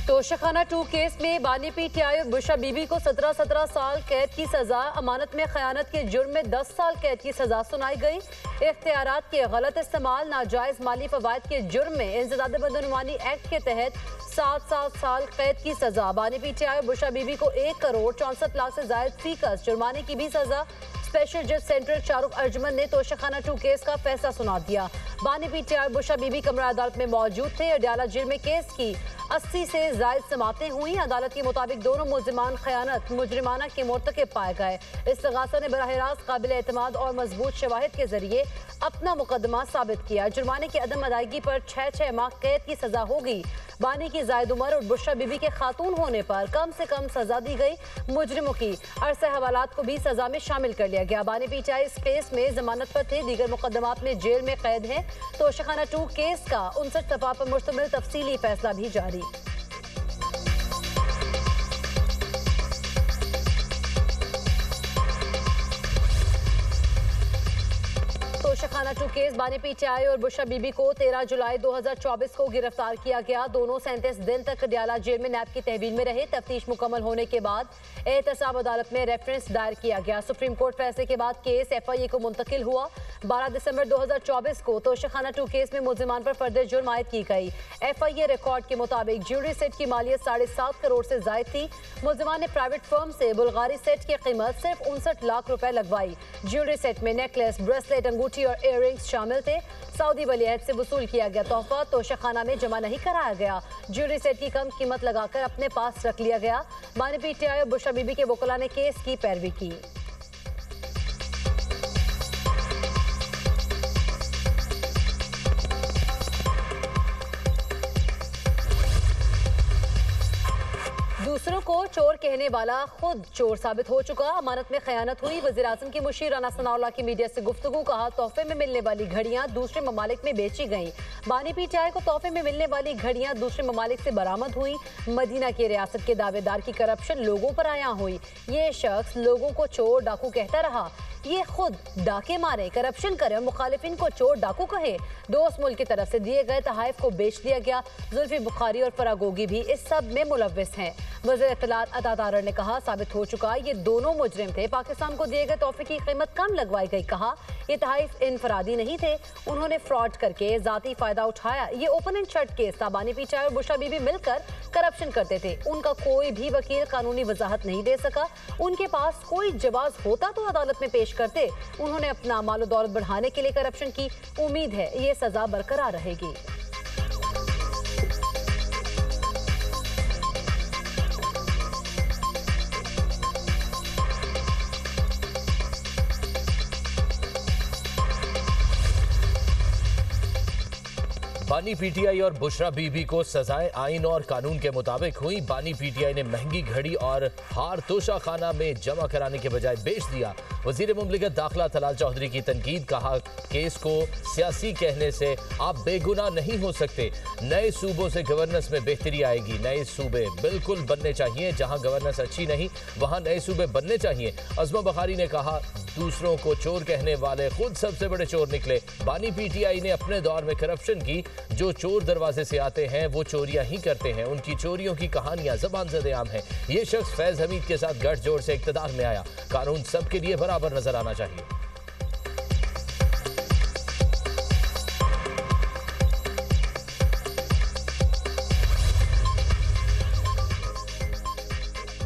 Toshakhana 2 case में बानी PTI और बुशरा बीबी को 17 साल कैद की सजा, अमानत में खयानत के जुर्म में 10 साल कैद की सजा सुनाई गई। इख्तियारात के गलत इस्तेमाल, नाजायज माली फवायद के जुर्म में इंसदाद बदनुमानी एक्ट के तहत 7 साल कैद की सजा। बानी पीटीआई और बुशरा बीबी को 1 करोड़ 64 लाख से जायद फीकस जुर्माने की भी सजा। स्पेशल जज सेंट्रल शाहरुख अर्जमन ने तोशाखाना 2 केस का फैसला सुना दिया। बानी पीटीआई और बुशरा बीबी कमरा अदालत में मौजूद थे। अडयाला जेल में केस की 80 से जायद समातें हुई। अदालत के मुताबिक दोनों मुलजिमान खयानत मुजरिमाना के मुर्तकिब पाए गए। इस्तिगासा ने बराह रास्त काबिल एतमाद और मजबूत शवाहिद के जरिए अपना मुकदमा साबित किया। जुर्माने की अदम अदायगी पर 6 माह कैद की सजा होगी। बानी की जायद उम्र और बुशरा बीबी के खातून होने पर कम से कम सजा दी गई। मुजरिमों की अरसे हवालात को भी सजा में शामिल कर लिया गया। बानी पीटीआई इस केस में जमानत पर थे, दीगर मुकदमात में जेल में कैद है। तोशाखाना 2 केस का 59 सफ़ा पर मुश्तमिल तफसीली फैसला भी जारी। तोशाखाना 2 केस बानी पीटीआई और बुशरा बीबी को 13 जुलाई 2024 को गिरफ्तार किया गया। दोनों 37 दिन तक अडयाला जेल में नैब की तहवील में रहे। तफ्तीश मुकम्मल होने के बाद एहतसाब अदालत में रेफरेंस दायर किया गया। सुप्रीम कोर्ट फैसले के बाद केस FIA को मुंतकिल हुआ। 12 दिसंबर 2024 को तोशाखाना 2 केस में मुलजिमान पर फर्द जुर्म आयद की गई। FIA रिकॉर्ड के मुताबिक ज्वेलरी सेट की मालियत 7.5 करोड़ से जायद थी। मुलजिमान ने प्राइवेट फर्म से बुल्गारी सेट की कीमत सिर्फ 59 लाख रुपए लगवाई। ज्वेलरी सेट में नेकलेस, ब्रेसलेट, अंगूठी और इयररिंग्स शामिल थे। सऊदी वलीअहद से वसूल किया गया तोहफा तोशाखाना में जमा नहीं कराया गया। ज्वेलरी सेट की कम कीमत लगाकर अपने पास रख लिया गया। बानी पीटीआई और बुशरा बीबी के वकील ने केस की पैरवी की। दूसरों को चोर कहने वाला खुद चोर साबित हो चुका। अमानत में खयानत हुई। वज़ीर आज़म की मुशीर राना सनाउल्लाह की मीडिया से गुफ्तगू, कहा तोहफे में मिलने वाली घड़ियां दूसरे ममालिक में बेची गईं। बानी पीटीआई को तोहफे में मिलने वाली घड़ियां दूसरे ममालिक से बरामद हुई। मदीना की रियासत के दावेदार की करप्शन लोगों पर आया हुई। ये शख्स लोगों को चोर डाकू कहता रहा। ये खुद डाके मारे, करप्शन करे और मुखालिफिन को चोर डाकू कहे। दोस्त मुल्क की तरफ से दिए गए तहाइफ को बेच दिया गया। जुल्फी बुखारी और फरागोगी भी इस सब में मुलव्विस हैं। वज़ीर इत्तलात अता तारर ने कहा साबित हो चुका ये दोनों मुजरिम थे। पाकिस्तान को दिए गए तोहफे की कीमत कम लगवाई गई। कहा ये तहाइफ इनफरादी नहीं थे, उन्होंने फ्रॉड करके जाती फायदा उठाया। ये ओपन एंड शट केस था। बानी पीटीआई और बुशरा बीबी मिलकर करप्शन करते थे। उनका कोई भी वकील कानूनी वजाहत नहीं दे सका। उनके पास कोई जवाब होता तो अदालत में पेश करते। उन्होंने अपना मालो दौलत बढ़ाने के लिए करप्शन की। उम्मीद है ये सजा बरकरार रहेगी। बानी पीटीआई और बुशरा बीबी को सजाएं आइन और कानून के मुताबिक हुई। बानी पीटीआई ने महंगी घड़ी और हार तोशाखाना में जमा कराने के बजाय बेच दिया। वजीर मुमलिकत दाखिला तलाल चौधरी की तनकीद, कहा केस को सियासी कहने से आप बेगुनाह नहीं हो सकते। नए सूबों से गवर्नेंस में बेहतरी आएगी। नए सूबे बिल्कुल बनने चाहिए। जहां गवर्नेंस अच्छी नहीं वहां नए सूबे बनने चाहिए। अज़मा बखारी ने कहा दूसरों को चोर कहने वाले खुद सबसे बड़े चोर निकले। बानी पीटीआई ने अपने दौर में करप्शन की। जो चोर दरवाजे से आते हैं वो चोरियां ही करते हैं। उनकी चोरियों की कहानियां ज़बान ज़द-ए-आम हैं। ये शख्स फैज हमीद के साथ गठजोड़ से इक़्तिदार में आया। कानून सबके लिए बराबर नजर आना चाहिए।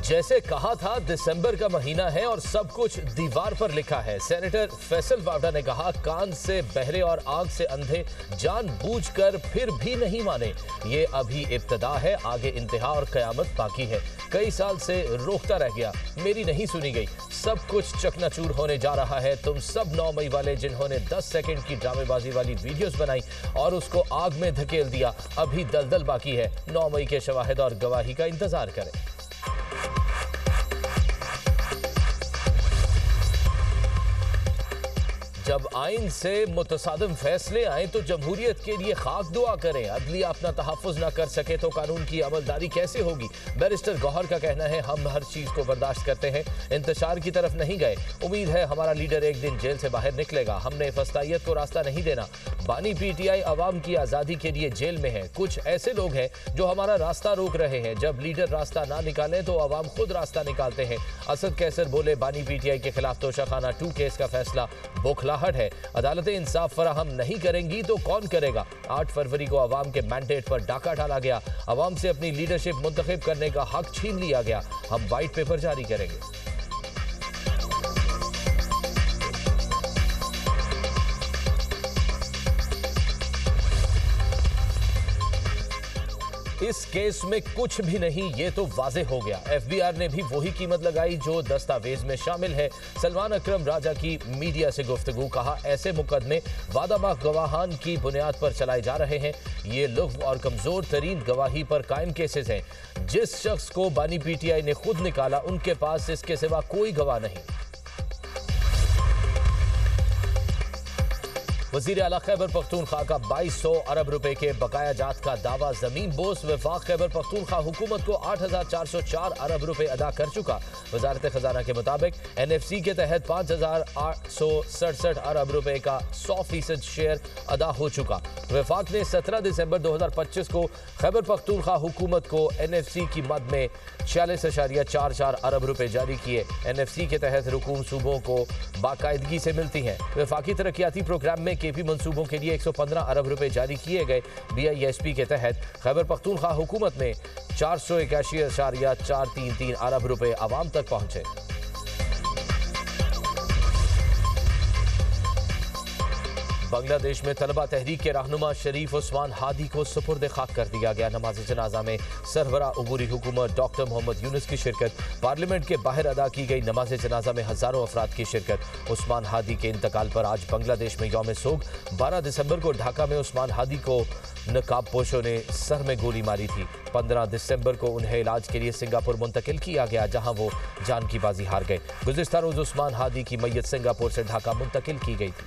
जैसे कहा था दिसंबर का महीना है और सब कुछ दीवार पर लिखा है। सेनेटर फैसल वावडा ने कहा कान से बहरे और आंख से अंधे जानबूझकर फिर भी नहीं माने। ये अभी इब्तिदा है, आगे इंतहा और कयामत बाकी है। कई साल से रोकता रह गया, मेरी नहीं सुनी गई। सब कुछ चकनाचूर होने जा रहा है। तुम सब 9 मई वाले जिन्होंने 10 सेकंड की ड्रामेबाजी वाली वीडियोस बनाई और उसको आग में धकेल दिया, अभी दलदल बाकी है। 9 मई के शवाहिद और गवाही का इंतजार करें। जब आइन से मुतसादिम फैसले आए तो जमहूरियत के लिए खाक दुआ करें। अदलिया अपना तहफ़्फ़ुज़ न कर सके तो कानून की अमलदारी कैसे होगी? बैरिस्टर गौहर का कहना है, हम हर चीज़ को बर्दाश्त करते हैं, इंतशार की तरफ नहीं गए। उम्मीद है हमारा लीडर एक दिन जेल से बाहर निकलेगा। हमने फस्तायत को रास्ता नहीं देना। बानी PTI अवाम की आज़ादी के लिए जेल में है। कुछ ऐसे लोग हैं जो हमारा रास्ता रोक रहे हैं। जब लीडर रास्ता ना निकाले तो अवाम खुद रास्ता निकालते हैं। असद कैसर बोले, बानी PTI के खिलाफ तोशाखाना 2 केस का फैसला बौखलाहट है। अदालतें इंसाफ फराहम नहीं करेंगी तो कौन करेगा? 8 फरवरी को अवाम के मैंडेट पर डाका डाला गया। अवाम से अपनी लीडरशिप मुंतखब करने का हक छीन लिया गया। हम व्हाइट पेपर जारी करेंगे। इस केस में कुछ भी नहीं, ये तो वाजे हो गया। FBR ने भी वही कीमत लगाई जो दस्तावेज में शामिल है। सलमान अकरम राजा की मीडिया से गुफ्तगू, कहा ऐसे मुकदमे वादामाह गवाहान की बुनियाद पर चलाए जा रहे हैं। ये लुग़्व और कमजोर तरीन गवाही पर कायम केसेस हैं। जिस शख्स को बानी PTI ने खुद निकाला उनके पास इसके सिवा कोई गवाह नहीं। वज़ीर आला खैबर पख्तूनख्वा का 2200 अरब रुपए के बकाया जात का दावा ज़मीन बोस। वफाक खैबर पख्तूनख्वा हुकूमत को 8404 अरब रुपए अदा कर चुका। वजारत खजाना के मुताबिक NFC के तहत 5867 अरब रुपए का 100% शेयर अदा हो चुका। वफाक ने 17 दिसंबर 2025 को खैबर पख्तूनख्वा हुकूमत को NFC की मद में 46.44 अरब रुपए जारी किए। NFC के तहत रुकूम सूबों को बाकायदगी से मिलती हैं। वफाकी तरक्याती प्रोग्राम में KP मंसूबों के लिए 115 अरब रुपए जारी किए गए। BISP के तहत खैबर पख्तूनख्वा हुकूमत में 481.433 अरब रुपए आवाम तक पहुंचे। बांग्लादेश में तलबा तहरीक के रहनुमा शरीफ उस्मान हादी को सुपुर्द खाक कर दिया गया। नमाज जनाजा में सरबरा उबूरी हुकूमत डॉक्टर मोहम्मद यूनुस की शिरकत। पार्लियामेंट के बाहर अदा की गई नमाज जनाजा में हजारों अफराद की शिरकत। उस्मान हादी के इंतकाल पर आज बांग्लादेश में यौम सोग। 12 दिसंबर को ढाका में उस्मान हादी को नकाब पोशों ने सर में गोली मारी थी। 15 दिसंबर को उन्हें इलाज के लिए सिंगापुर मुंतकिल किया गया, जहां वो जान की बाजी हार गए। गुज़िश्ता रोज उस्मान हादी की मैयत सिंगापुर से ढाका मुंतकिल की गई थी।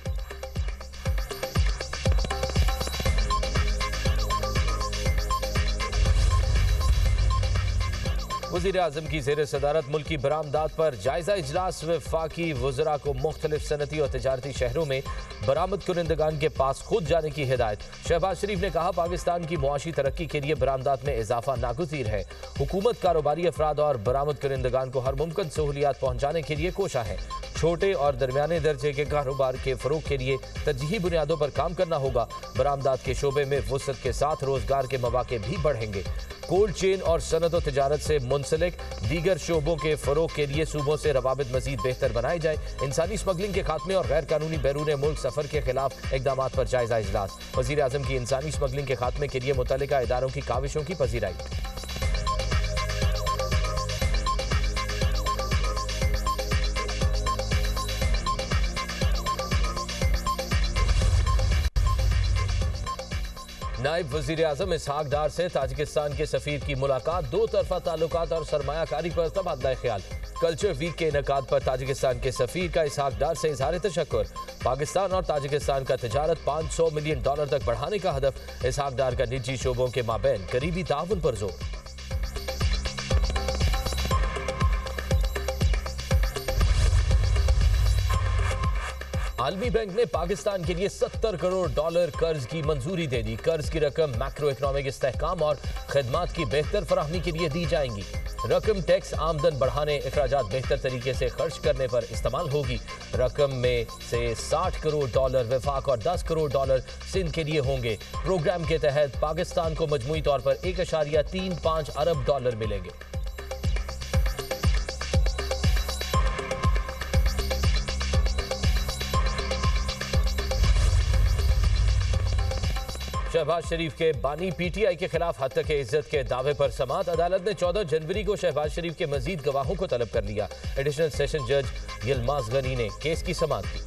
वज़ीर आज़म की ज़ेर सदारत मुल्की बरामदात पर जायजा इजलास। वफाकी वज़रा को मुख्तलिफ सनती और तिजारती शहरों में बरामद कुरिंदगान के पास खुद जाने की हिदायत। शहबाज शरीफ ने कहा, पाकिस्तान की मुआशी तरक्की के लिए बरामदात में इजाफा नागुज़ीर है। हुकूमत कारोबारी अफराद और बरामद कुरिंदगान को हर मुमकिन सहूलियात पहुँचाने के लिए कोशा है। छोटे और दरमियाने दर्जे के कारोबार के फ़रोग के लिए तरजीही बुनियादों पर काम करना होगा। बरामदात के शोबे में वुसअत के साथ रोजगार के मौके भी बढ़ेंगे। कोल्ड चेन और सनत और तिजारत से मुंसलिक दीगर शोबों के फ़रोग के लिए सूबों से रवाबित मजीद बेहतर बनाए जाए। इंसानी स्मगलिंग के खात्मे और गैर कानूनी बैरून मुल्क सफ़र के खिलाफ इक़दाम पर जायजा इजलास। वज़ीर आज़म की इंसानी स्मगलिंग के खात्मे के लिए मुतल्लिका इदारों की काविशों की पजीराई। नायब वज़ीर आज़म इसहाक डार से ताजिकिस्तान के सफ़ीर की मुलाकात। 2 तरफ़ा ताल्लुकात और सरमायाकारी पर तबादला ख्याल। कल्चर वीक के इनेकाद पर ताजिकिस्तान के सफ़ीर का इसहाक डार से इज़हार तशक्कुर। पाकिस्तान और ताजिकिस्तान का तिजारत $500 मिलियन तक बढ़ाने का हदफ। इसहाक डार का निजी शोबों के माबैन करीबी ताउन पर जोर। आलमी बैंक ने पाकिस्तान के लिए $70 करोड़ कर्ज की मंजूरी दे दी। कर्ज की रकम मैक्रो इकनॉमिक इस्तेहकाम और खदमात की बेहतर फराहमी के लिए दी जाएंगी। रकम टैक्स आमदन बढ़ाने, अखराजात बेहतर तरीके से खर्च करने पर इस्तेमाल होगी। रकम में से $60 करोड़ वफाक और $10 करोड़ सिंध के लिए होंगे। प्रोग्राम के तहत पाकिस्तान को मजमूई तौर पर $1.35 अरब मिलेंगे। शहबाज शरीफ के बानी PTI के खिलाफ हद तक इज्जत के दावे पर समाअत। अदालत ने 14 जनवरी को शहबाज शरीफ के मजीद गवाहों को तलब कर लिया। एडिशनल सेशन जज यलमाज गनी ने केस की समाअत की।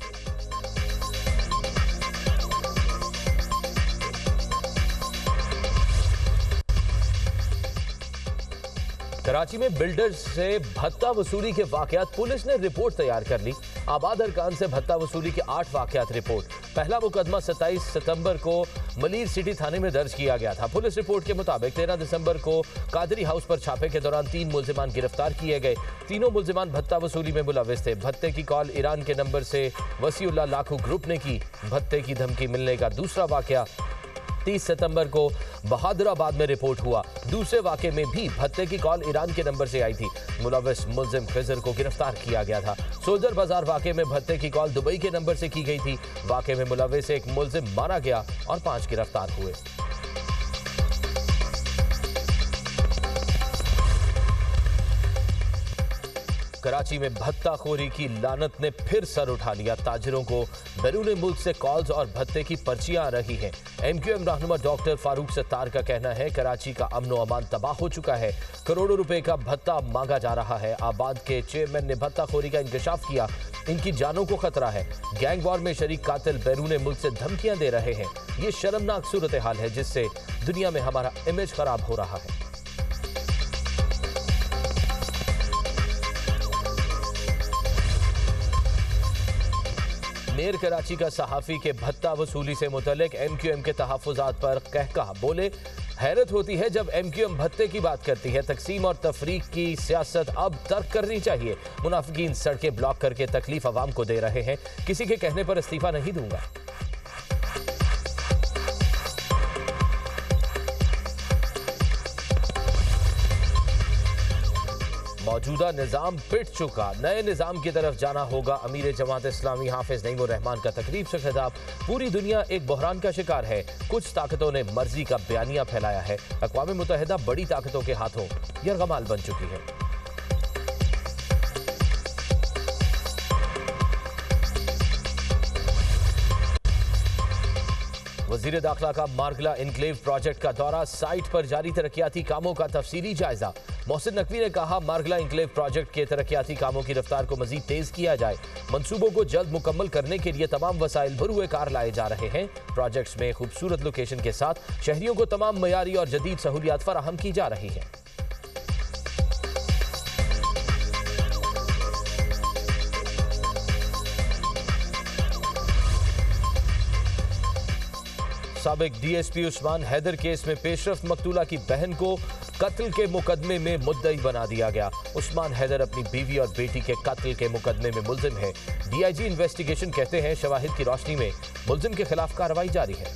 कराची में बिल्डर्स से भत्ता वसूली के वाकयात, पुलिस ने रिपोर्ट तैयार कर ली। आबाद अरकान से भत्ता वसूली के 8 वाकयात रिपोर्ट। पहला मुकदमा 27 सितंबर को मलीर सिटी थाने में दर्ज किया गया था। पुलिस रिपोर्ट के मुताबिक 13 दिसंबर को कादरी हाउस पर छापे के दौरान 3 मुल्जिमान गिरफ्तार किए गए। तीनों मुल्जिमान भत्ता वसूली में मुलव्विस थे। भत्ते की कॉल ईरान के नंबर से वसीउल्लाह लाखू ग्रुप ने की। भत्ते की धमकी मिलने का दूसरा वाकया 30 सितंबर को बहादुराबाद में रिपोर्ट हुआ। दूसरे वाक़े में भी भत्ते की कॉल ईरान के नंबर से आई थी। मुलव्विस मुल्जिम खिजर को गिरफ्तार किया गया था। सोल्जर बाजार वाक़े में भत्ते की कॉल दुबई के नंबर से की गई थी। वाक़े में मुलव्विस एक मुल्जिम मारा गया और 5 गिरफ्तार हुए। कराची में भत्ताखोरी की लानत ने फिर सर उठा लिया। ताजिरों को बैरून मुल्क से कॉल्स और भत्ते की पर्चियां आ रही हैं। MQM रहनुमा डॉक्टर फारूक सत्तार का कहना है कराची का अमन व अमान तबाह हो चुका है। करोड़ों रुपए का भत्ता मांगा जा रहा है। आबाद के चेयरमैन ने भत्ताखोरी का इंकशाफ किया। इनकी जानों को खतरा है। गैंग वॉर में शरीक कातिल बैरून मुल्क से धमकियां दे रहे हैं। ये शर्मनाक सूरत हाल है जिससे दुनिया में हमारा इमेज खराब हो रहा है। मेयर कराची का सहाफ़ी के भत्ता वसूली से मुतल्लिक MQM के तहफ़्फ़ुज़ात पर कहकहा। बोले, हैरत होती है जब MQM भत्ते की बात करती है। तकसीम और तफरीक की सियासत अब तर्क करनी चाहिए। मुनाफिकीन सड़कें ब्लॉक करके तकलीफ आवाम को दे रहे हैं। किसी के कहने पर इस्तीफा नहीं दूंगा। मौजूदा निज़ाम पिट चुका, नए निज़ाम की तरफ जाना होगा। अमीर जमात इस्लामी हाफिज नईमुर रहमान का तकरीब से खिताब। पूरी दुनिया एक बहरान का शिकार है। कुछ ताकतों ने मर्जी का बयानिया फैलाया है। अक़वाम मुत्तहिदा बड़ी ताकतों के हाथों यरगमाल बन चुकी है। वज़ीर दाखिला का मारगला इनक्लेव प्रोजेक्ट का दौरा। साइट पर जारी तरक्याती कामों का तफसीली जायजा। मोहसिन नकवी ने कहा, मारगला इनक्लेव प्रोजेक्ट के तरक्याती कामों की रफ्तार को मजीद तेज किया जाए। मंसूबों को जल्द मुकम्मल करने के लिए तमाम वसाइल भरुए कार लाए जा रहे हैं। प्रोजेक्ट्स में खूबसूरत लोकेशन के साथ शहरियों को तमाम मयारी और जदीद सहूलियात फराहम की जा रही है। साबिक DSP उस्मान हैदर केस में पेशरफ्त मकतूला की बहन को कत्ल के मुकदमे में मुद्दई बना दिया गया। उस्मान हैदर अपनी बीवी और बेटी के कत्ल के मुकदमे में मुल्जिम है। DIG इन्वेस्टिगेशन कहते हैं शवाहिद की रोशनी में मुल्जिम के खिलाफ कार्रवाई जारी है।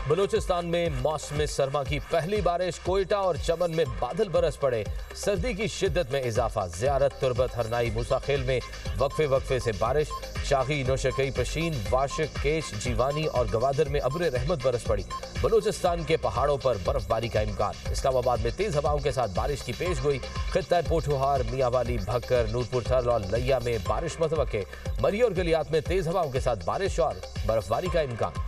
बलूचिस्तान में मौसम सरमा की पहली बारिश। कोयटा और चमन में बादल बरस पड़े। सर्दी की शिद्दत में इजाफा। ज़ियारत, तुरबत, हरनाई, मूसा खेल में वक्फे वक्फे से बारिश। शाही, नौशकई, पशीन, वाशिक, केश, जीवानी और गवादर में अब्र रहमत बरस पड़ी। बलूचिस्तान के पहाड़ों पर बर्फबारी का इम्कान। इस्लामाबाद में तेज हवाओं के साथ बारिश की पेशगोई। खित्ता पोठोहार, मियांवाली, भक्कर, नूरपुर थल और लैया में बारिश मुतवक्के। मरी और गलियात में तेज हवाओं के साथ बारिश और बर्फबारी का इम्कान।